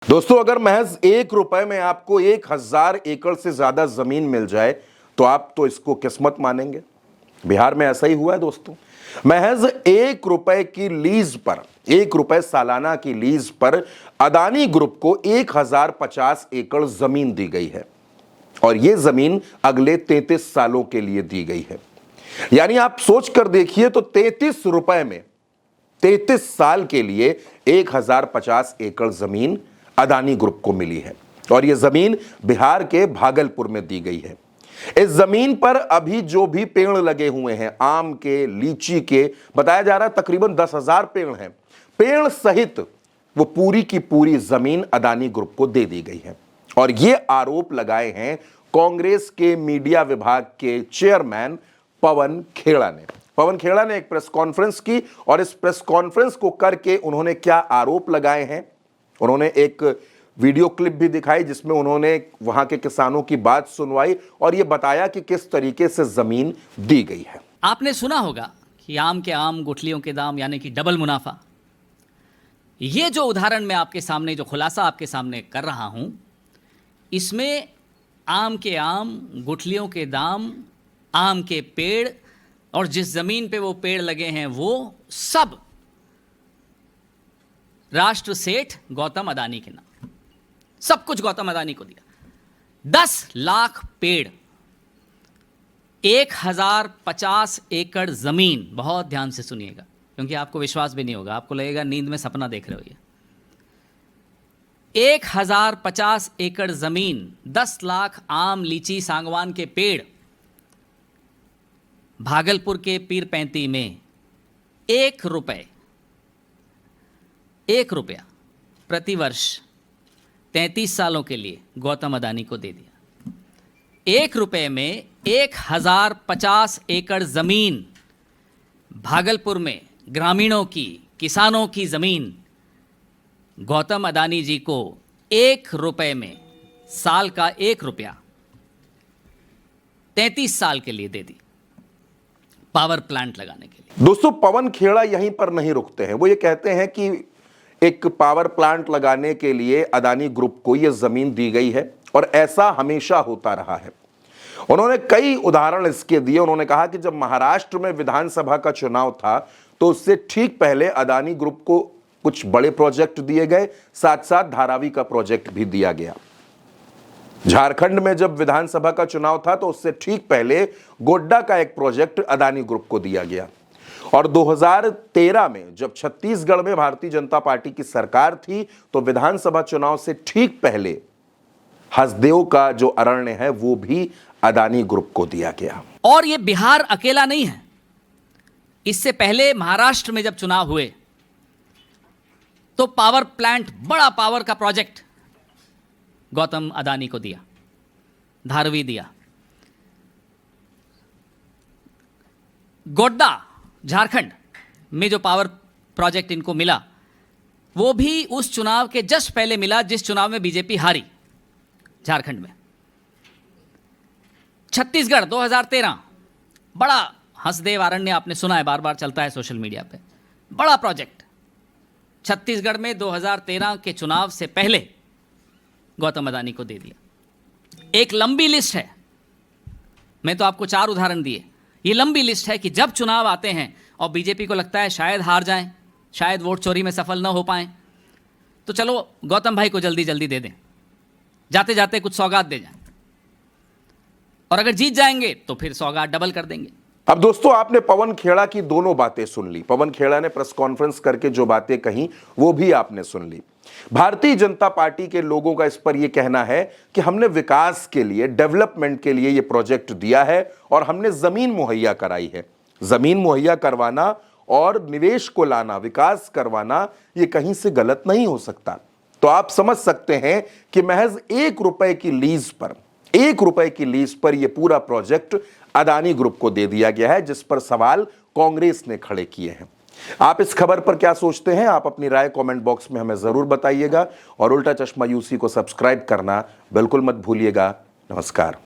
दोस्तों, अगर महज 1 रुपए में आपको 1000 एकड़ से ज्यादा जमीन मिल जाए तो आप तो इसको किस्मत मानेंगे। बिहार में ऐसा ही हुआ है दोस्तों। महज 1 रुपए की लीज पर, 1 रुपए सालाना की लीज पर अदानी ग्रुप को 1050 एकड़ जमीन दी गई है और यह जमीन अगले 33 सालों के लिए दी गई है। यानी आप सोच कर देखिए तो 33 रुपए में 33 साल के लिए 1050 एकड़ जमीन अदानी ग्रुप को मिली है और यह जमीन बिहार के भागलपुर में दी गई है। इस जमीन पर अभी जो भी पेड़ लगे हुए हैं, आम के, लीची के, बताया जा रहा है तकरीबन 10,000 पेड़ हैं। पेड़ सहित वो पूरी की पूरी जमीन अदानी ग्रुप को दे दी गई है और ये आरोप लगाए हैं कांग्रेस के मीडिया विभाग के चेयरमैन पवन खेड़ा ने। पवन खेड़ा ने एक प्रेस कॉन्फ्रेंस की और इस प्रेस कॉन्फ्रेंस को करके उन्होंने क्या आरोप लगाए हैं, उन्होंने एक वीडियो क्लिप भी दिखाई जिसमें उन्होंने वहां के किसानों की बात सुनवाई और यह बताया कि किस तरीके से जमीन दी गई है। आपने सुना होगा कि आम के आम गुठलियों के दाम, यानी कि डबल मुनाफा। ये जो उदाहरण मैं आपके सामने, जो खुलासा आपके सामने कर रहा हूं, इसमें आम के आम, गुठलियों के दाम, आम के पेड़ और जिस जमीन पे वो पेड़ लगे हैं वो सब राष्ट्र सेठ गौतम अदानी के नाम, सब कुछ गौतम अदानी को दिया। 10 लाख पेड़, 1050 एकड़ जमीन। बहुत ध्यान से सुनिएगा क्योंकि आपको विश्वास भी नहीं होगा, आपको लगेगा नींद में सपना देख रहे हो। ये 1050 एकड़ जमीन, 10 लाख आम, लीची, सांगवान के पेड़, भागलपुर के पीर पैंती में 1 रुपया प्रति वर्ष 33 सालों के लिए गौतम अदानी को दे दिया। 1 रुपये में 1050 एकड़ जमीन, भागलपुर में ग्रामीणों की, किसानों की जमीन गौतम अदानी जी को 1 रुपये में, साल का 1 रुपया 33 साल के लिए दे दी पावर प्लांट लगाने के लिए। दोस्तों, पवन खेड़ा यहीं पर नहीं रुकते हैं। वो ये कहते हैं कि एक पावर प्लांट लगाने के लिए अदानी ग्रुप को यह जमीन दी गई है और ऐसा हमेशा होता रहा है। उन्होंने कई उदाहरण इसके दिए। उन्होंने कहा कि जब महाराष्ट्र में विधानसभा का चुनाव था तो उससे ठीक पहले अदानी ग्रुप को कुछ बड़े प्रोजेक्ट दिए गए, साथ साथ धारावी का प्रोजेक्ट भी दिया गया। झारखंड में जब विधानसभा का चुनाव था तो उससे ठीक पहले गोड्डा का एक प्रोजेक्ट अदानी ग्रुप को दिया गया और 2013 में जब छत्तीसगढ़ में भारतीय जनता पार्टी की सरकार थी तो विधानसभा चुनाव से ठीक पहले हसदेव का जो अरण्य है वो भी अदानी ग्रुप को दिया गया। और ये बिहार अकेला नहीं है। इससे पहले महाराष्ट्र में जब चुनाव हुए तो पावर प्लांट, बड़ा पावर का प्रोजेक्ट गौतम अदानी को दिया, धारवी दिया। गोड्डा, झारखंड में जो पावर प्रोजेक्ट इनको मिला वो भी उस चुनाव के जस्ट पहले मिला जिस चुनाव में बीजेपी हारी झारखंड में। छत्तीसगढ़ 2013, बड़ा हसदेव अरण्य, आपने सुना है, बार बार चलता है सोशल मीडिया पे, बड़ा प्रोजेक्ट छत्तीसगढ़ में 2013 के चुनाव से पहले गौतम अदानी को दे दिया। एक लंबी लिस्ट है, मैं तो आपको 4 उदाहरण दिए। ये लंबी लिस्ट है कि जब चुनाव आते हैं और बीजेपी को लगता है शायद हार जाएं, शायद वोट चोरी में सफल न हो पाएं, तो चलो गौतम भाई को जल्दी जल्दी दे दें, जाते जाते कुछ सौगात दे जाएं, और अगर जीत जाएंगे तो फिर सौगात डबल कर देंगे। अब दोस्तों, आपने पवन खेड़ा की दोनों बातें सुन ली। पवन खेड़ा ने प्रेस कॉन्फ्रेंस करके जो बातें कही वो भी आपने सुन ली। भारतीय जनता पार्टी के लोगों का इस पर यह कहना है कि हमने विकास के लिए, डेवलपमेंट के लिए यह प्रोजेक्ट दिया है और हमने जमीन मुहैया कराई है। जमीन मुहैया करवाना और निवेश को लाना, विकास करवाना, यह कहीं से गलत नहीं हो सकता। तो आप समझ सकते हैं कि महज 1 रुपए की लीज पर, 1 रुपए की लीज पर यह पूरा प्रोजेक्ट अदानी ग्रुप को दे दिया गया है, जिस पर सवाल कांग्रेस ने खड़े किए हैं। आप इस खबर पर क्या सोचते हैं? आप अपनी राय कमेंट बॉक्स में हमें जरूर बताइएगा और उल्टा चश्मा यूसी को सब्सक्राइब करना बिल्कुल मत भूलिएगा। नमस्कार।